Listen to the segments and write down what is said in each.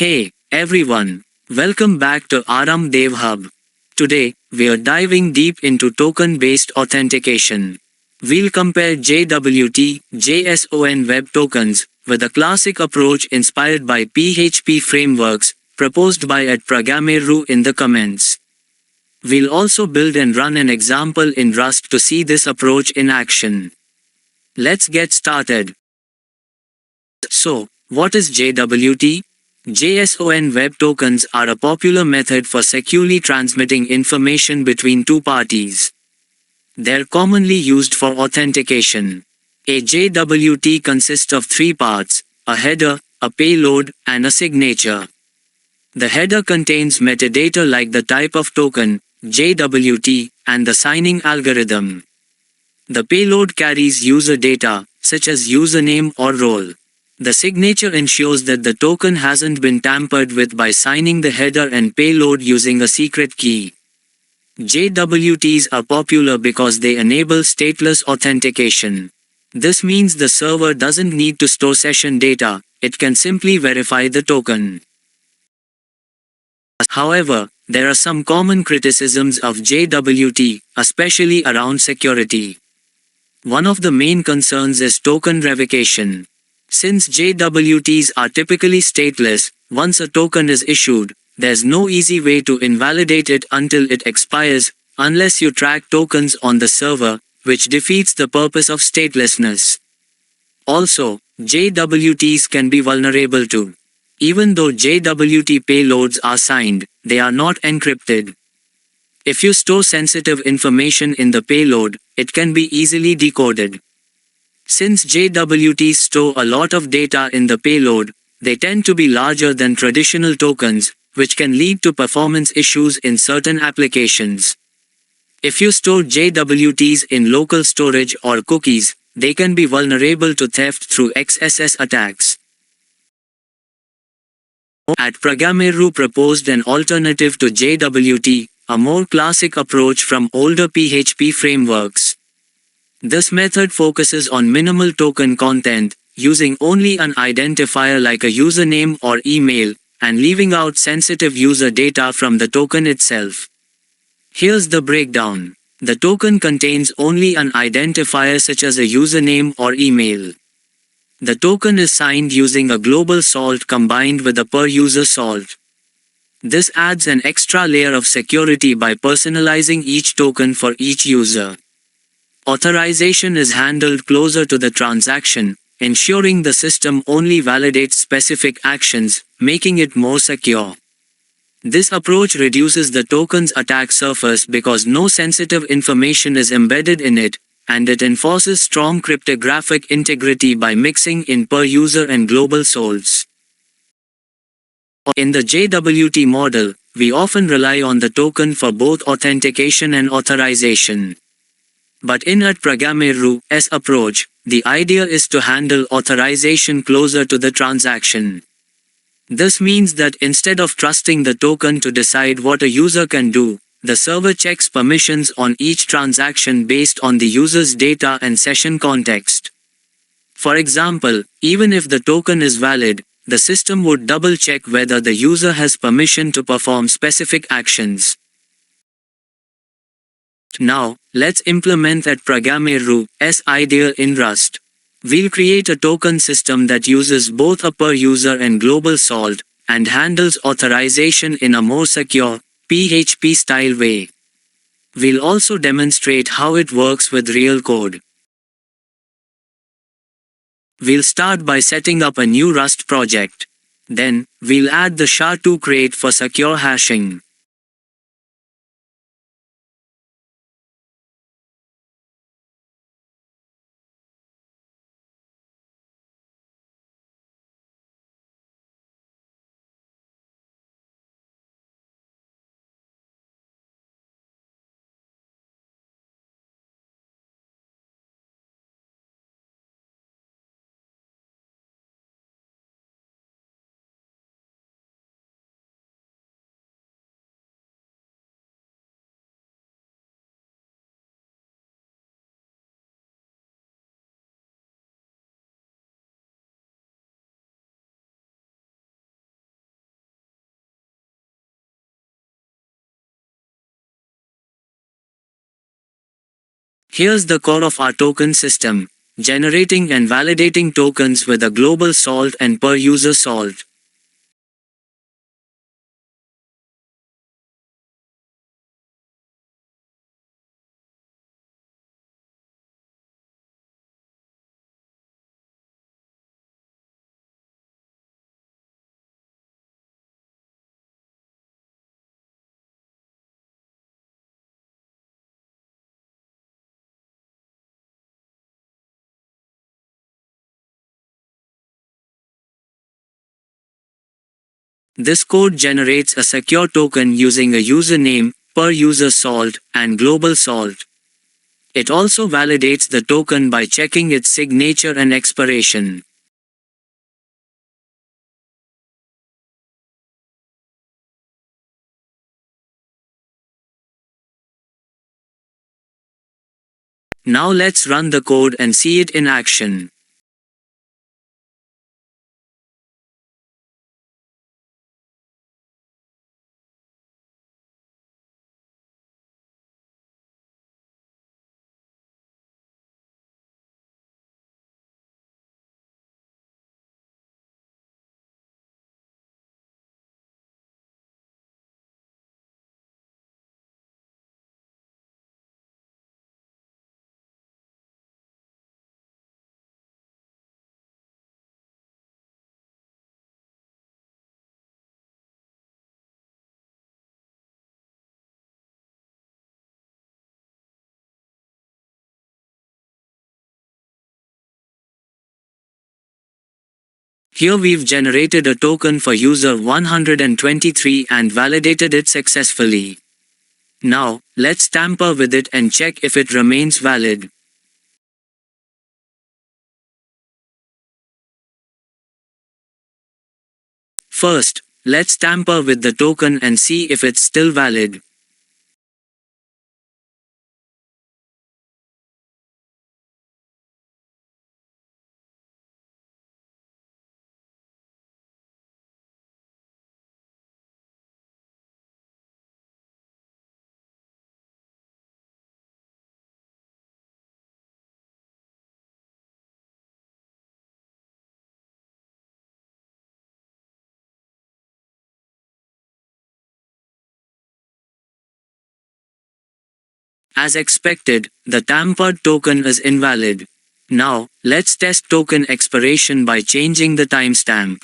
Hey, everyone. Welcome back to Aarambh Dev Hub. Today, we are diving deep into token-based authentication. We'll compare JWT, JSON Web Tokens, with a classic approach inspired by PHP frameworks, proposed by @Pragameru in the comments. We'll also build and run an example in Rust to see this approach in action. Let's get started. So, what is JWT? JSON Web Tokens are a popular method for securely transmitting information between two parties. They're commonly used for authentication. A JWT consists of three parts: a header, a payload, and a signature. The header contains metadata like the type of token, JWT, and the signing algorithm. The payload carries user data, such as username or role. The signature ensures that the token hasn't been tampered with by signing the header and payload using a secret key. JWTs are popular because they enable stateless authentication. This means the server doesn't need to store session data, it can simply verify the token. However, there are some common criticisms of JWT, especially around security. One of the main concerns is token revocation. Since JWTs are typically stateless, once a token is issued, there's no easy way to invalidate it until it expires, unless you track tokens on the server, which defeats the purpose of statelessness. Also, JWTs can be vulnerable too. Even though JWT payloads are signed, they are not encrypted. If you store sensitive information in the payload, it can be easily decoded. Since JWTs store a lot of data in the payload, they tend to be larger than traditional tokens, which can lead to performance issues in certain applications. If you store JWTs in local storage or cookies, they can be vulnerable to theft through XSS attacks. @Pragameru proposed an alternative to JWT, a more classic approach from older PHP frameworks. This method focuses on minimal token content, using only an identifier like a username or email, and leaving out sensitive user data from the token itself. Here's the breakdown. The token contains only an identifier such as a username or email. The token is signed using a global salt combined with a per-user salt. This adds an extra layer of security by personalizing each token for each user. Authorization is handled closer to the transaction, ensuring the system only validates specific actions, making it more secure. This approach reduces the token's attack surface because no sensitive information is embedded in it, and it enforces strong cryptographic integrity by mixing in per-user and global salts. In the JWT model, we often rely on the token for both authentication and authorization. But in @Pragameru's approach, the idea is to handle authorization closer to the transaction. This means that instead of trusting the token to decide what a user can do, the server checks permissions on each transaction based on the user's data and session context. For example, even if the token is valid, the system would double-check whether the user has permission to perform specific actions. Now, let's implement @Pragameru's idea in Rust. We'll create a token system that uses both a per-user and global salt, and handles authorization in a more secure, PHP-style way. We'll also demonstrate how it works with real code. We'll start by setting up a new Rust project. Then, we'll add the SHA-2 crate for secure hashing. Here's the core of our token system: generating and validating tokens with a global salt and per user salt. This code generates a secure token using a username, per user salt, and global salt. It also validates the token by checking its signature and expiration. Now let's run the code and see it in action. Here we've generated a token for user 123 and validated it successfully. Now, let's tamper with it and check if it remains valid. First, let's tamper with the token and see if it's still valid. As expected, the tampered token is invalid. Now, let's test token expiration by changing the timestamp.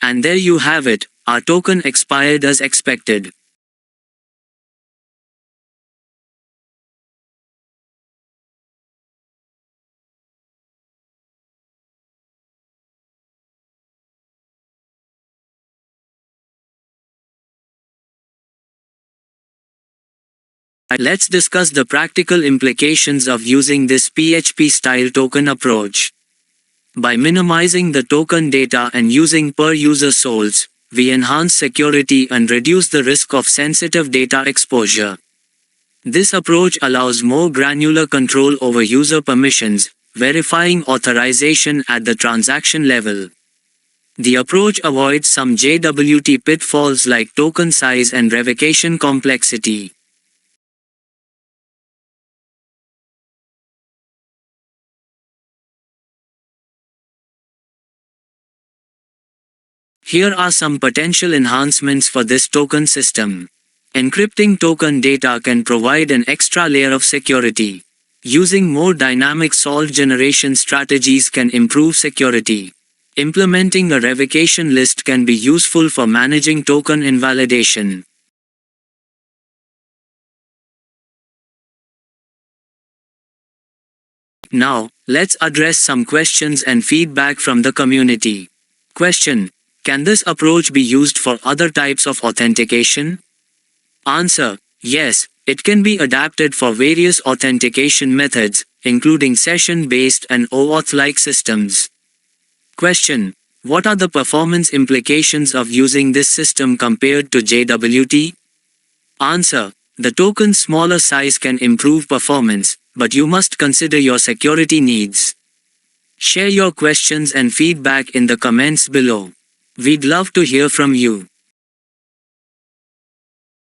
And there you have it, our token expired as expected. Let's discuss the practical implications of using this PHP-style token approach. By minimizing the token data and using per-user souls, we enhance security and reduce the risk of sensitive data exposure. This approach allows more granular control over user permissions, verifying authorization at the transaction level. The approach avoids some JWT pitfalls like token size and revocation complexity. Here are some potential enhancements for this token system. Encrypting token data can provide an extra layer of security. Using more dynamic solve generation strategies can improve security. Implementing a revocation list can be useful for managing token invalidation. Now, let's address some questions and feedback from the community. Question: can this approach be used for other types of authentication? Answer: yes, it can be adapted for various authentication methods, including session-based and Auth-like systems. Question: what are the performance implications of using this system compared to JWT? Answer: the token's smaller size can improve performance, but you must consider your security needs. Share your questions and feedback in the comments below. We'd love to hear from you.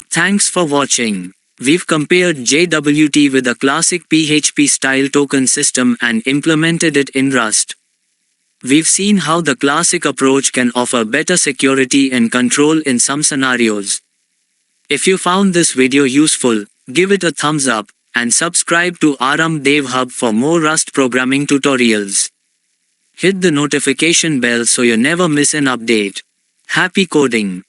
Thanks for watching. We've compared JWT with a classic PHP-style token system and implemented it in Rust. We've seen how the classic approach can offer better security and control in some scenarios. If you found this video useful, give it a thumbs up, and subscribe to Aarambh Dev Hub for more Rust programming tutorials. Hit the notification bell so you never miss an update. Happy coding!